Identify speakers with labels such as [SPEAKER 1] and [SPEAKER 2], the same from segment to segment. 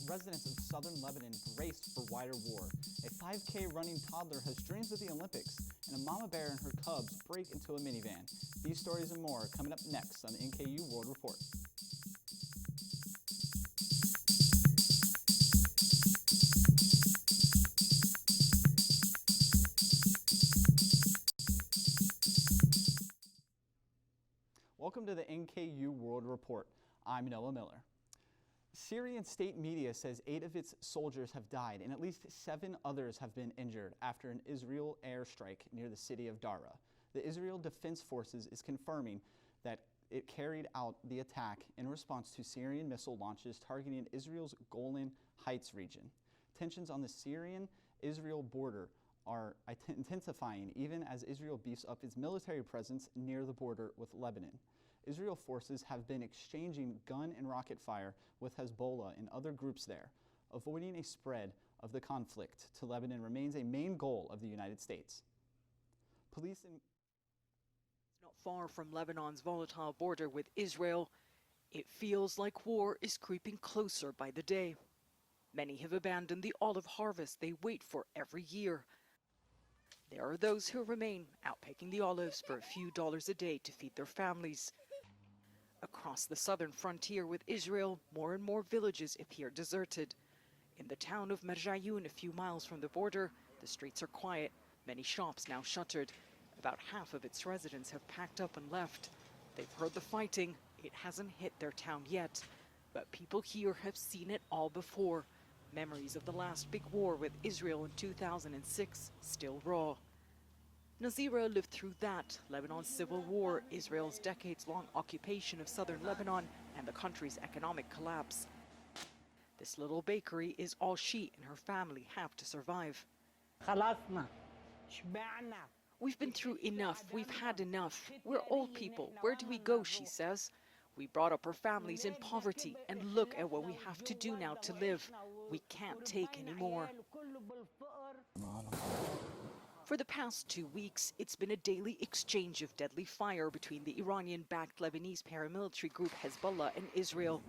[SPEAKER 1] Residents of southern Lebanon braced for wider war. A 5K running toddler has dreams of the Olympics, and a mama bear and her cubs break into a minivan. These stories and more are coming up next on the NKU World Report. Welcome to the NKU World Report. I'm Noah Miller. Syrian state media says 8 of its soldiers have died and at least 7 others have been injured after an Israel airstrike near the city of Dara. The Israel Defense Forces is confirming that it carried out the attack in response to Syrian missile launches targeting Israel's Golan Heights region. Tensions on the Syrian-Israel border are intensifying even as Israel beefs up its military presence near the border with Lebanon. Israel forces have been exchanging gun and rocket fire with Hezbollah and other groups there. Avoiding a spread of the conflict to Lebanon remains a main goal of the United States. Police in
[SPEAKER 2] not far from Lebanon's volatile border with Israel, it feels like war is creeping closer by the day. Many have abandoned the olive harvest they wait for every year. There are those who remain out picking the olives for a few dollars a day to feed their families. Across the southern frontier with Israel, more and more villages appear deserted. In the town of Merjayun, a few miles from the border, the streets are quiet, many shops now shuttered. About half of its residents have packed up and left. They've heard the fighting. It hasn't hit their town yet, but people here have seen it all before. Memories of the last big war with Israel in 2006 still raw. Nazira lived through that, Lebanon's civil war, Israel's decades-long occupation of southern Lebanon, and the country's economic collapse. This little bakery is all she and her family have to survive. We've been through enough. We've had enough. We're old people. Where do we go, she says. We brought up our families in poverty, and look at what we have to do now to live. We can't take any more. For the past 2 weeks, it's been a daily exchange of deadly fire between the Iranian-backed Lebanese paramilitary group Hezbollah and Israel.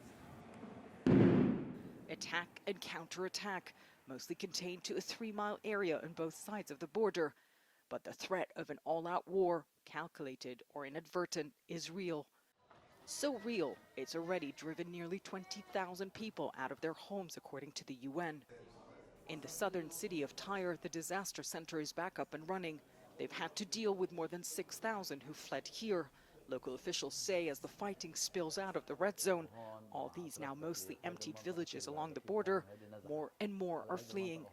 [SPEAKER 2] Attack and counterattack, mostly contained to a 3-mile area on both sides of the border. But the threat of an all-out war, calculated or inadvertent, is real. So real, it's already driven nearly 20,000 people out of their homes, according to the UN. In the southern city of Tyre, the disaster center is back up and running. They've had to deal with more than 6,000 who fled here. Local officials say as the fighting spills out of the red zone, all these now mostly emptied villages along the border, more and more are fleeing.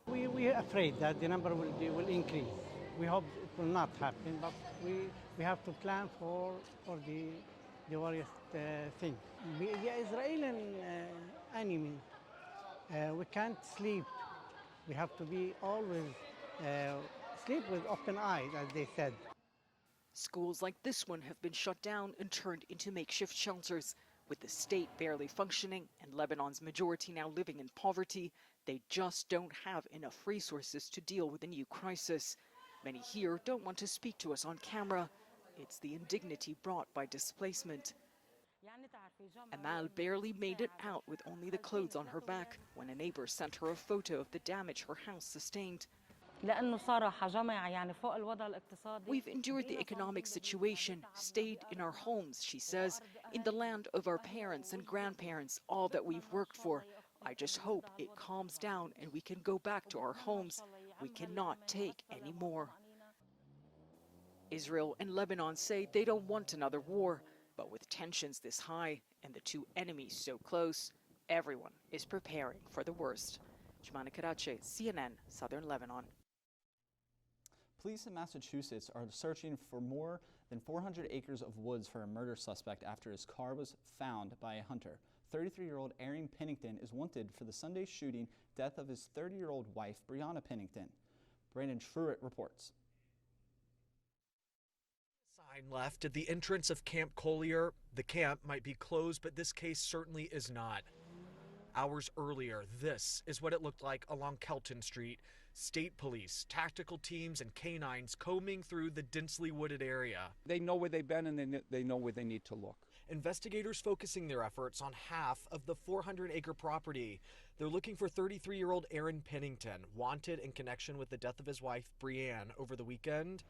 [SPEAKER 3] We are afraid that the number will increase. We hope it will not happen, but we have to plan for the worst thing. The Israeli enemy, we can't sleep. We have to be always sleep with open eyes, as they said.
[SPEAKER 2] Schools like this one have been shut down and turned into makeshift shelters. With the state barely functioning and Lebanon's majority now living in poverty, they just don't have enough resources to deal with the new crisis. Many here don't want to speak to us on camera. It's the indignity brought by displacement. Amal barely made it out with only the clothes on her back when a neighbor sent her a photo of the damage her house sustained. We've endured the economic situation, stayed in our homes, she says, in the land of our parents and grandparents, all that we've worked for. I just hope it calms down and we can go back to our homes. We cannot take any more. Israel and Lebanon say they don't want another war, but with tensions this high and the two enemies so close, everyone is preparing for the worst. Jumana Karache, CNN, Southern Lebanon.
[SPEAKER 1] Police in Massachusetts are searching for more than 400 acres of woods for a murder suspect after his car was found by a hunter. 33-year-old Aaron Pennington is wanted for the Sunday shooting death of his 30-year-old wife, Brianna Pennington. Brandon Truitt reports.
[SPEAKER 4] Sign left at the entrance of Camp Collier. The camp might be closed, but this case certainly is not. Hours earlier, this is what it looked like along Kelton Street. State police, tactical teams, and canines combing through the densely wooded area.
[SPEAKER 5] They know where they've been and they know where they need to look.
[SPEAKER 4] investigators focusing their efforts on half of the 400-acre property. They're looking for 33-year-old Aaron Pennington, wanted in connection with the death of his wife, Brianne, over the weekend.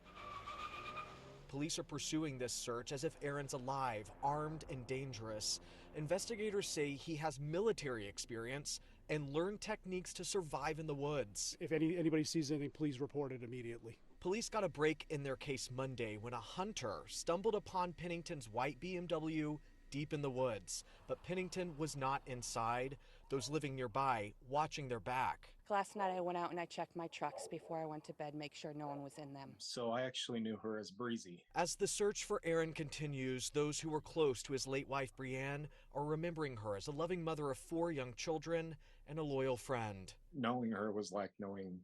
[SPEAKER 4] Police are pursuing this search as if Aaron's alive, armed, and dangerous. Investigators say he has military experience and learned techniques to survive in the woods.
[SPEAKER 5] If anybody sees anything, please report it immediately.
[SPEAKER 4] Police got a break in their case Monday when a hunter stumbled upon Pennington's white BMW deep in the woods. But Pennington was not inside. Those living nearby watching their back.
[SPEAKER 6] Last night I went out and I checked my trucks before I went to bed, make sure no one was in them.
[SPEAKER 7] So I actually knew her as Breezy.
[SPEAKER 4] As the search for Aaron continues, those who were close to his late wife Brianne are remembering her as a loving mother of 4 young children and a loyal friend.
[SPEAKER 7] Knowing her was like knowing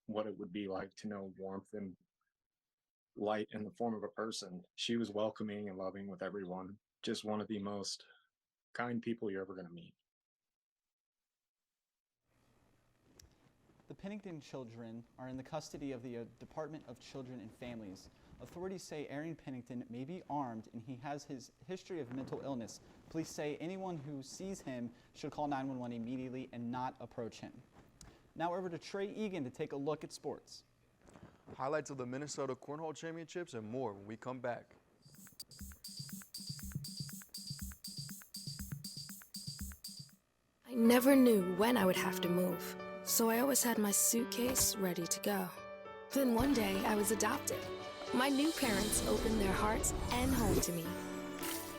[SPEAKER 7] what it would be like to know warmth and light in the form of a person. She was welcoming and loving with everyone. Just one of the most kind people you're ever going to meet.
[SPEAKER 1] The Pennington children are in the custody of the Department of Children and Families. Authorities say Aaron Pennington may be armed and he has his history of mental illness. Police say anyone who sees him should call 911 immediately and not approach him. Now over to Trey Egan to take a look at sports.
[SPEAKER 8] Highlights of the Minnesota Cornhole Championships and more when we come back.
[SPEAKER 9] I never knew when I would have to move, so I always had my suitcase ready to go. Then one day I was adopted. My new parents opened their hearts and home to me.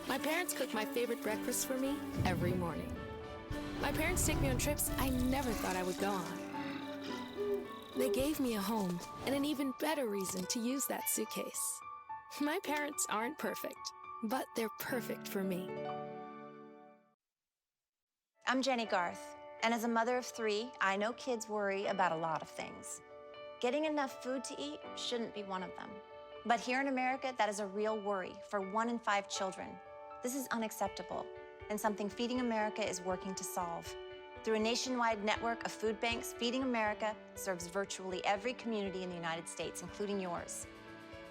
[SPEAKER 9] My parents cook my favorite breakfast for me every morning. My parents take me on trips I never thought I would go on. They gave me a home and an even better reason to use that suitcase. My parents aren't perfect, but they're perfect for me.
[SPEAKER 10] I'm Jenny Garth, and as a mother of 3, I know kids worry about a lot of things. Getting enough food to eat shouldn't be one of them. But here in America, that is a real worry for 1 in 5 children. This is unacceptable, and something Feeding America is working to solve. Through a nationwide network of food banks, Feeding America serves virtually every community in the United States, including yours.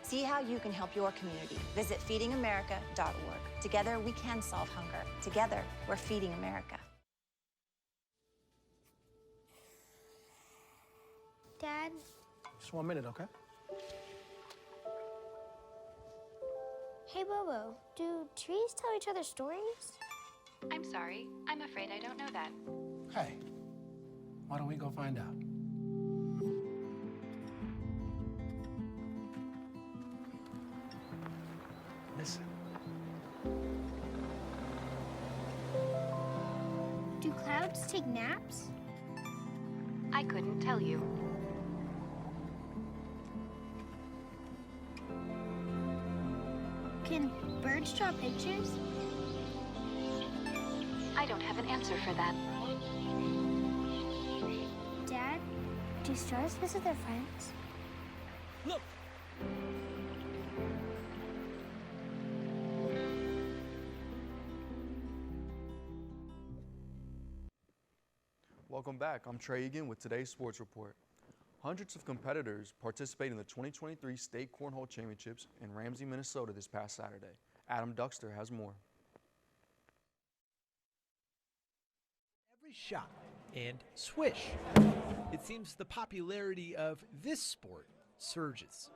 [SPEAKER 10] See how you can help your community. Visit feedingamerica.org. Together, we can solve hunger. Together, we're Feeding America.
[SPEAKER 11] Dad?
[SPEAKER 5] Just 1 minute, okay?
[SPEAKER 11] Hey, Bobo, do trees tell each other stories?
[SPEAKER 12] I'm sorry. I'm afraid I don't know that.
[SPEAKER 5] Hey, why don't we go find out? Listen.
[SPEAKER 11] Do clouds take naps?
[SPEAKER 12] I couldn't tell you.
[SPEAKER 11] Can birds draw pictures?
[SPEAKER 12] I don't have an answer for that.
[SPEAKER 11] Dad, do stars visit their friends?
[SPEAKER 5] Look!
[SPEAKER 8] Welcome back. I'm Trey Egan with today's Sports Report. Hundreds of competitors participated in the 2023 State Cornhole Championships in Ramsey, Minnesota this past Saturday. Adam Duxter has more.
[SPEAKER 13] Every shot and swish. It seems the popularity of this sport surges.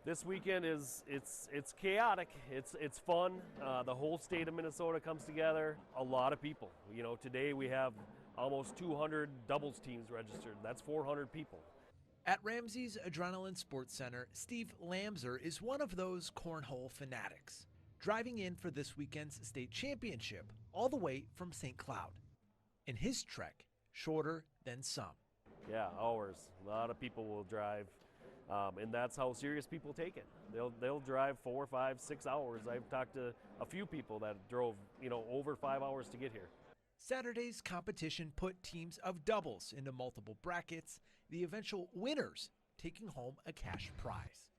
[SPEAKER 14] This weekend it's chaotic. It's fun. The whole state of Minnesota comes together. A lot of people. You know, today we have almost 200 doubles teams registered. That's 400 people.
[SPEAKER 13] At Ramsey's Adrenaline Sports Center, Steve Lamser is one of those cornhole fanatics, driving in for this weekend's state championship all the way from St. Cloud. And his trek, shorter than some.
[SPEAKER 14] Yeah, hours. A lot of people will drive, and that's how serious people take it. They'll drive 4, 5, 6 hours. I've talked to a few people that drove, over 5 hours to get here.
[SPEAKER 13] Saturday's competition put teams of doubles into multiple brackets, the eventual winners taking home a cash prize.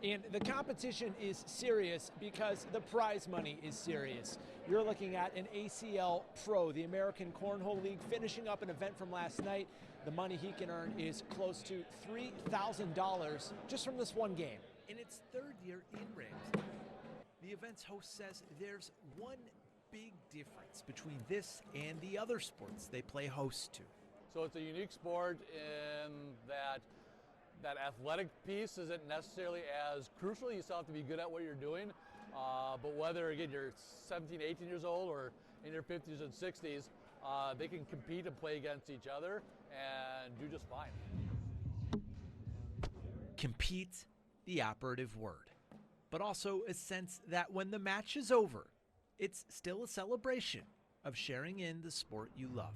[SPEAKER 15] And the competition is serious because the prize money is serious. You're looking at an ACL Pro, the American Cornhole League, finishing up an event from last night. The money he can earn is close to $3,000 just from this one game.
[SPEAKER 13] In its 3rd year in Ramsey, The event's host says there's one big difference between this and the other sports they play host to.
[SPEAKER 16] So it's a unique sport in that that athletic piece isn't necessarily as crucial. You still have to be good at what you're doing. But whether, again, you're 17, 18 years old or in your 50s and 60s, they can compete and play against each other and do just fine.
[SPEAKER 13] Compete, the operative word, but also a sense that when the match is over, it's still a celebration of sharing in the sport you love.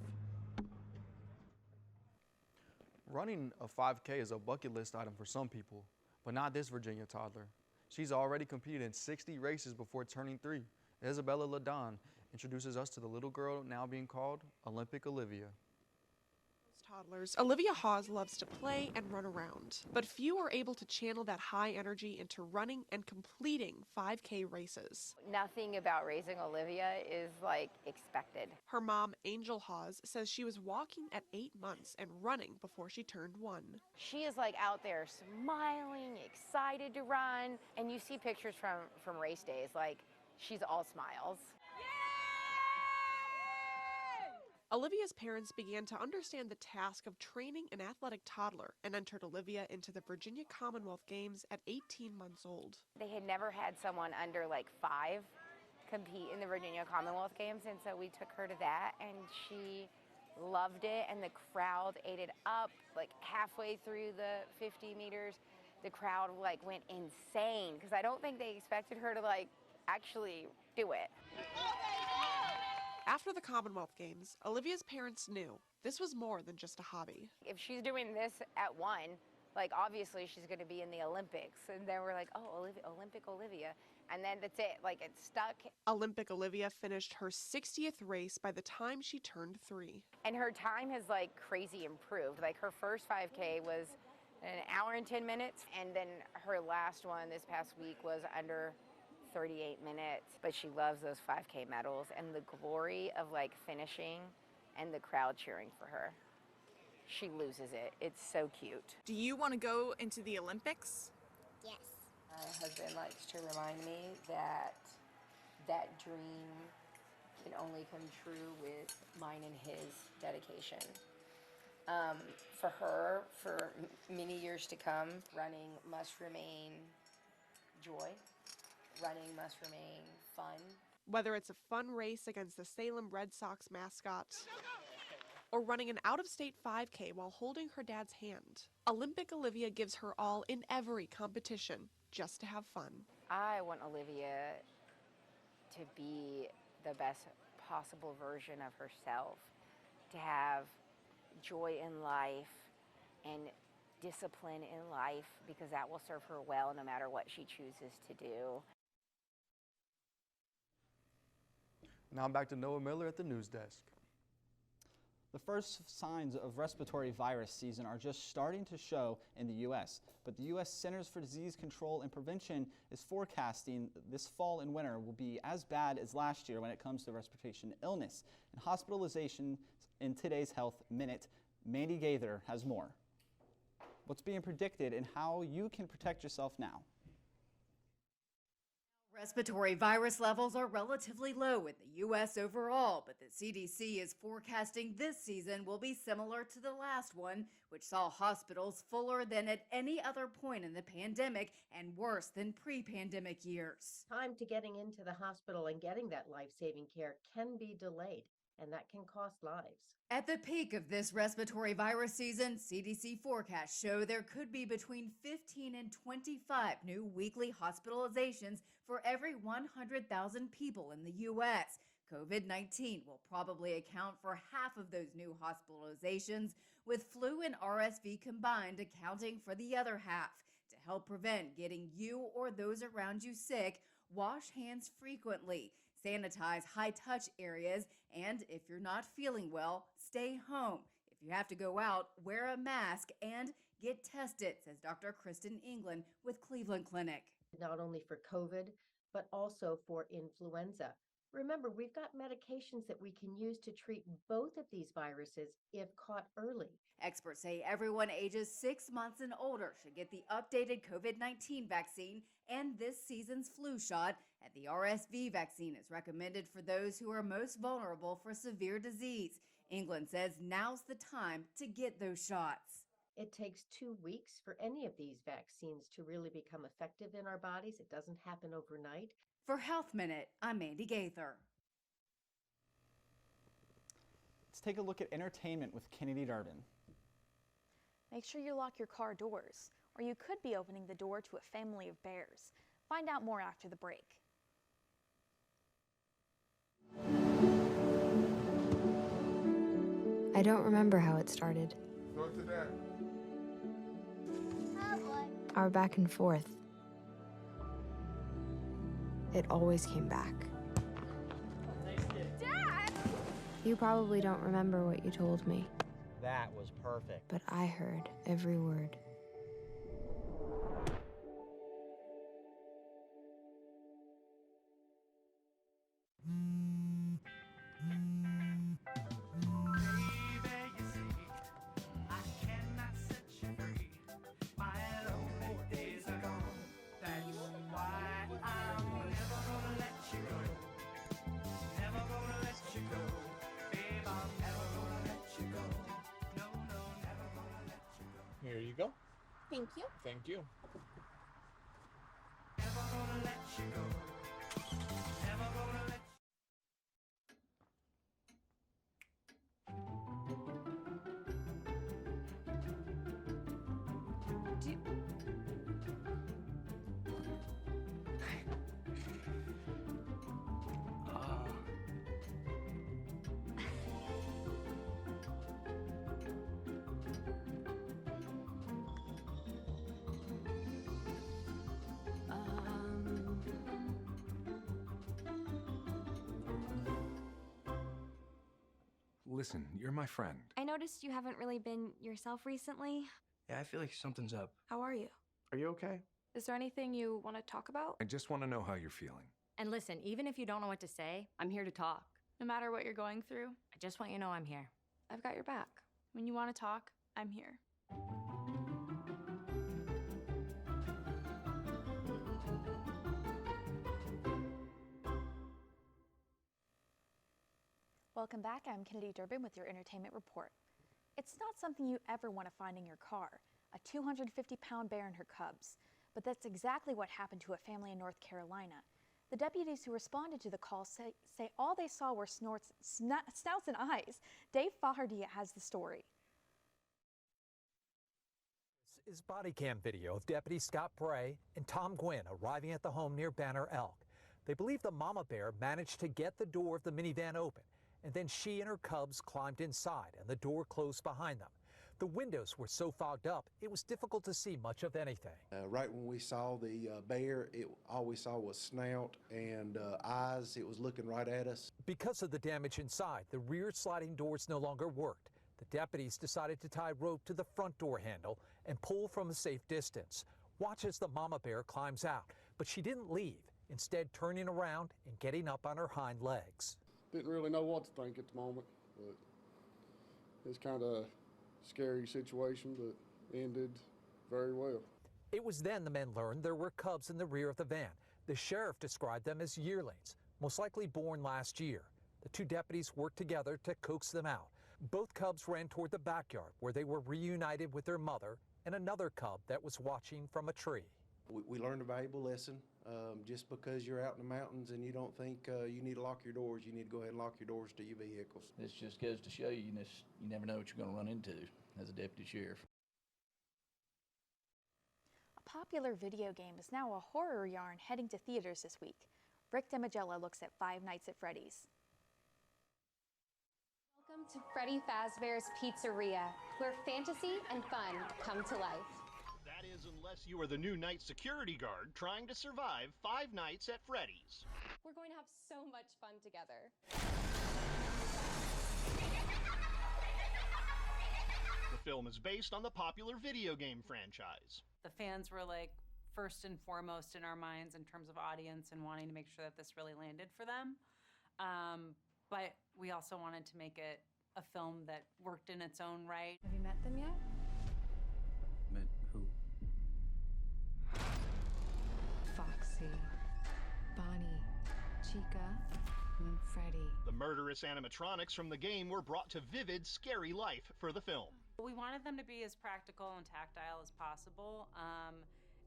[SPEAKER 8] Running a 5K is a bucket list item for some people, but not this Virginia toddler. She's already competed in 60 races before turning 3. Isabella Ladon introduces us to the little girl now being called Olympic Olivia.
[SPEAKER 17] Toddlers, Olivia Hawes loves to play and run around, but few are able to channel that high energy into running and completing 5K races.
[SPEAKER 18] Nothing about raising Olivia is like expected.
[SPEAKER 17] Her mom, Angel Hawes, says she was walking at 8 months and running before she turned 1.
[SPEAKER 18] She is like out there smiling, excited to run, and you see pictures from race days, like she's all smiles.
[SPEAKER 17] Olivia's parents began to understand the task of training an athletic toddler and entered Olivia into the Virginia Commonwealth Games at 18 months old.
[SPEAKER 18] They had never had someone under like 5 compete in the Virginia Commonwealth Games, and so we took her to that, and she loved it, and the crowd ate it up. Like halfway through the 50 meters, the crowd like went insane because I don't think they expected her to like actually do it.
[SPEAKER 17] After the Commonwealth Games, Olivia's parents knew this was more than just a hobby.
[SPEAKER 18] If she's doing this at 1, like obviously she's going to be in the Olympics. And then we're like, oh, Olympic Olivia. And then that's it, like it stuck.
[SPEAKER 17] Olympic Olivia finished her 60th race by the time she turned 3.
[SPEAKER 18] And her time has like crazy improved. Like her first 5K was an hour and 10 minutes. And then her last one this past week was under 38 minutes, but she loves those 5K medals and the glory of like finishing and the crowd cheering for her. She loses it. It's so cute.
[SPEAKER 19] Do you want to go into the Olympics?
[SPEAKER 18] Yes. My husband likes to remind me that that dream can only come true with mine and his dedication. For her, for many years to come, running must remain joy. Running must remain fun.
[SPEAKER 17] Whether it's a fun race against the Salem Red Sox mascot or running an out-of-state 5K while holding her dad's hand, Olympic Olivia gives her all in every competition just to have fun.
[SPEAKER 18] I want Olivia to be the best possible version of herself, to have joy in life and discipline in life, because that will serve her well no matter what she chooses to do.
[SPEAKER 8] Now back to Noah Miller at the news desk.
[SPEAKER 1] The first signs of respiratory virus season are just starting to show in the U.S., but the U.S. Centers for Disease Control and Prevention is forecasting this fall and winter will be as bad as last year when it comes to respiratory illness and hospitalization. In today's Health Minute, Mandy Gaither has more. What's being predicted and how you can protect yourself now.
[SPEAKER 20] Respiratory virus levels are relatively low in the U.S. overall, but the CDC is forecasting this season will be similar to the last one, which saw hospitals fuller than at any other point in the pandemic and worse than pre-pandemic years.
[SPEAKER 21] Time to getting into the hospital and getting that life-saving care can be delayed, and that can cost lives.
[SPEAKER 20] At the peak of this respiratory virus season, CDC forecasts show there could be between 15 and 25 new weekly hospitalizations for every 100,000 people in the U.S. COVID-19 will probably account for half of those new hospitalizations, with flu and RSV combined accounting for the other half. To help prevent getting you or those around you sick, wash hands frequently, sanitize high-touch areas, and if you're not feeling well, stay home. If you have to go out, wear a mask and get tested, says Dr. Kristen England with Cleveland Clinic.
[SPEAKER 21] Not only for COVID, but also for influenza. Remember, we've got medications that we can use to treat both of these viruses if caught early.
[SPEAKER 20] Experts say everyone ages 6 months and older should get the updated COVID-19 vaccine and this season's flu shot, And the RSV vaccine is recommended for those who are most vulnerable for severe disease. England says now's the time to get those shots.
[SPEAKER 21] It takes 2 weeks for any of these vaccines to really become effective in our bodies. It doesn't happen overnight.
[SPEAKER 20] For Health Minute, I'm Mandy Gaither.
[SPEAKER 1] Let's take a look at entertainment with Kennedy Durbin.
[SPEAKER 3] Make sure you lock your car doors, or you could be opening the door to a family of bears. Find out more after the break.
[SPEAKER 22] I don't remember how it started.
[SPEAKER 23] Go to that.
[SPEAKER 22] Our back and forth. It always came back.
[SPEAKER 3] Dad!
[SPEAKER 22] You probably don't remember what you told me,
[SPEAKER 24] That was perfect.
[SPEAKER 22] but I heard every word.
[SPEAKER 25] Here you go.
[SPEAKER 26] Thank you.
[SPEAKER 25] Thank you.
[SPEAKER 27] Listen, you're my friend.
[SPEAKER 26] I noticed you haven't really been yourself recently.
[SPEAKER 28] Yeah, I feel like something's up.
[SPEAKER 26] How are you?
[SPEAKER 28] Are you okay?
[SPEAKER 26] Is there anything you want to talk about?
[SPEAKER 27] I just want to know how you're feeling.
[SPEAKER 29] And listen, even if you don't know what to say, I'm here to talk.
[SPEAKER 19] No matter what you're going through,
[SPEAKER 29] I just want you to know I'm here.
[SPEAKER 26] I've got your back.
[SPEAKER 19] when you want to talk, I'm here.
[SPEAKER 3] Welcome back. I'm Kennedy Durbin with your entertainment report. It's not something you ever want to find in your car, a 250-pound bear and her cubs. But that's exactly what happened to a family in North Carolina. The deputies who responded to the call say all they saw were snouts and eyes. Dave Fajardia has the story.
[SPEAKER 30] This is body cam video of Deputy Scott Bray and Tom Gwynn arriving at the home near Banner Elk. They believe the mama bear managed to get the door of the minivan open, and then she and her cubs climbed inside and the door closed behind them. The windows were so fogged up, it was difficult to see much of anything.
[SPEAKER 31] Right when we saw the bear, all we saw was snout and eyes. It was looking right at us.
[SPEAKER 30] Because of the damage inside, the rear sliding doors no longer worked. The deputies decided to tie rope to the front door handle and pull from a safe distance. Watch as the mama bear climbs out, but she didn't leave, instead turning around and getting up on her hind legs.
[SPEAKER 32] Didn't really know what to think at the moment, but it's kind of scary situation, but ended very well.
[SPEAKER 30] It was then the men learned there were cubs in the rear of the van. The sheriff described them as yearlings, most likely born last year. The two deputies worked together to coax them out. Both cubs ran toward the backyard where they were reunited with their mother and another cub that was watching from a tree.
[SPEAKER 31] We learned a valuable lesson. Just because you're out in the mountains and you don't think you need to lock your doors, you need to go ahead and lock your doors to your vehicles.
[SPEAKER 33] This just goes to show you, you never know what you're going to run into as a deputy sheriff.
[SPEAKER 3] A popular video game is now a horror yarn heading to theaters this week. Rick DeMagella looks at Five Nights at Freddy's.
[SPEAKER 34] Welcome to Freddy Fazbear's Pizzeria, where fantasy and fun come to life.
[SPEAKER 35] That is, unless you are the new night security guard trying to survive 5 nights at Freddy's.
[SPEAKER 34] We're going to have so much fun together.
[SPEAKER 35] The film is based on the popular video game franchise.
[SPEAKER 36] The fans were like first and foremost in our minds in terms of audience and wanting to make sure that this really landed for them. But we also wanted to make it a film that worked in its own right.
[SPEAKER 34] Have you met them yet?
[SPEAKER 33] Met who?
[SPEAKER 34] Foxy, Bonnie,
[SPEAKER 2] Chica and Freddy.
[SPEAKER 35] The murderous animatronics from the game were brought to vivid, scary life for the film.
[SPEAKER 36] We wanted them to be as practical and tactile as possible.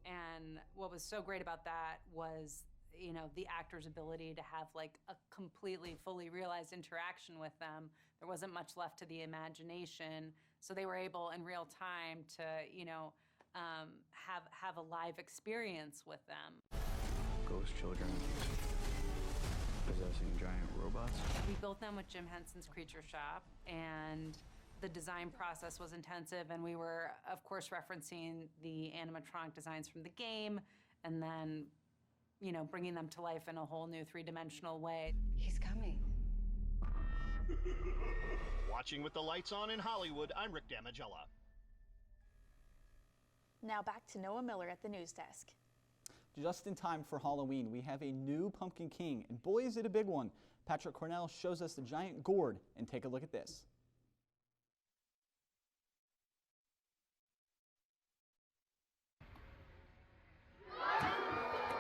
[SPEAKER 36] And what was so great about that was, you know, the actor's ability to have like a completely, fully realized interaction with them. There wasn't much left to the imagination. So they were able in real time to, you know, have a live experience with them.
[SPEAKER 28] Ghost children possessing giant robots.
[SPEAKER 36] We built them with Jim Henson's Creature Shop, and the design process was intensive, and we were, of course, referencing the animatronic designs from the game, and then, you know, bringing them to life in a whole new three-dimensional way.
[SPEAKER 2] He's coming.
[SPEAKER 35] Watching with the lights on in Hollywood, I'm Rick Damagella.
[SPEAKER 3] Now back to Noah Miller at the news desk.
[SPEAKER 1] Just in time for Halloween, we have a new Pumpkin King, and boy is it a big one. Patrick Cornell shows us the giant gourd, and take a look at this.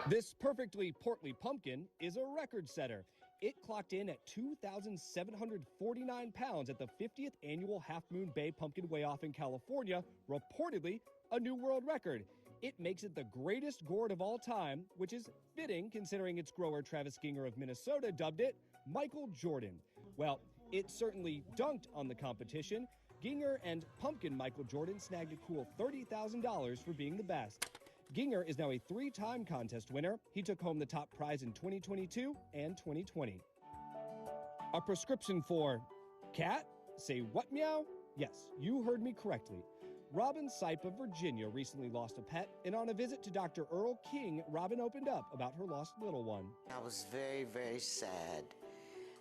[SPEAKER 4] This perfectly portly pumpkin is a record setter. It clocked in at 2,749 pounds at the 50th annual Half Moon Bay Pumpkin Weigh-Off in California, reportedly a new world record. It makes it the greatest gourd of all time, which is fitting considering its grower Travis Ginger of Minnesota dubbed it Michael Jordan. Well, it certainly dunked on the competition. Ginger and Pumpkin Michael Jordan snagged a cool $30,000 for being the best. Ginger is now a 3-time contest winner. He took home the top prize in 2022 and 2020. A prescription for cat? Say what, meow? Yes, you heard me correctly. Robin Sipe of Virginia recently lost a pet, and on a visit to Dr. Earl King, Robin opened up about her lost little one.
[SPEAKER 5] I was very, very sad.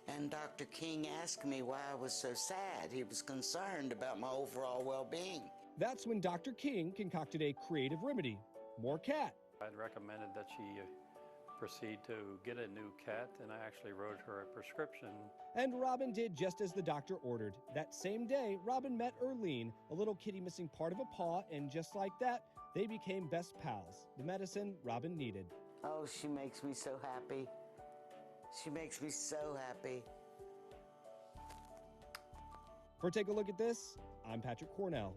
[SPEAKER 5] And Dr. King asked me why I was so sad. He was concerned about my overall well-being.
[SPEAKER 4] That's when Dr. King concocted a creative remedy. More cat.
[SPEAKER 6] I'd recommended that she proceed to get a new cat, and I actually wrote her a prescription.
[SPEAKER 4] And Robin did just as the doctor ordered. That same day, Robin met Erlene, a little kitty missing part of a paw, and just like that, they became best pals. The medicine Robin needed.
[SPEAKER 5] Oh, she makes me so happy. She makes me so happy.
[SPEAKER 4] For Take a Look at This, I'm Patrick Cornell.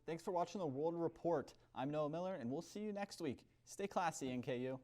[SPEAKER 1] Thanks for watching the World Report. I'm Noah Miller, and we'll see you next week. Stay classy, NKU.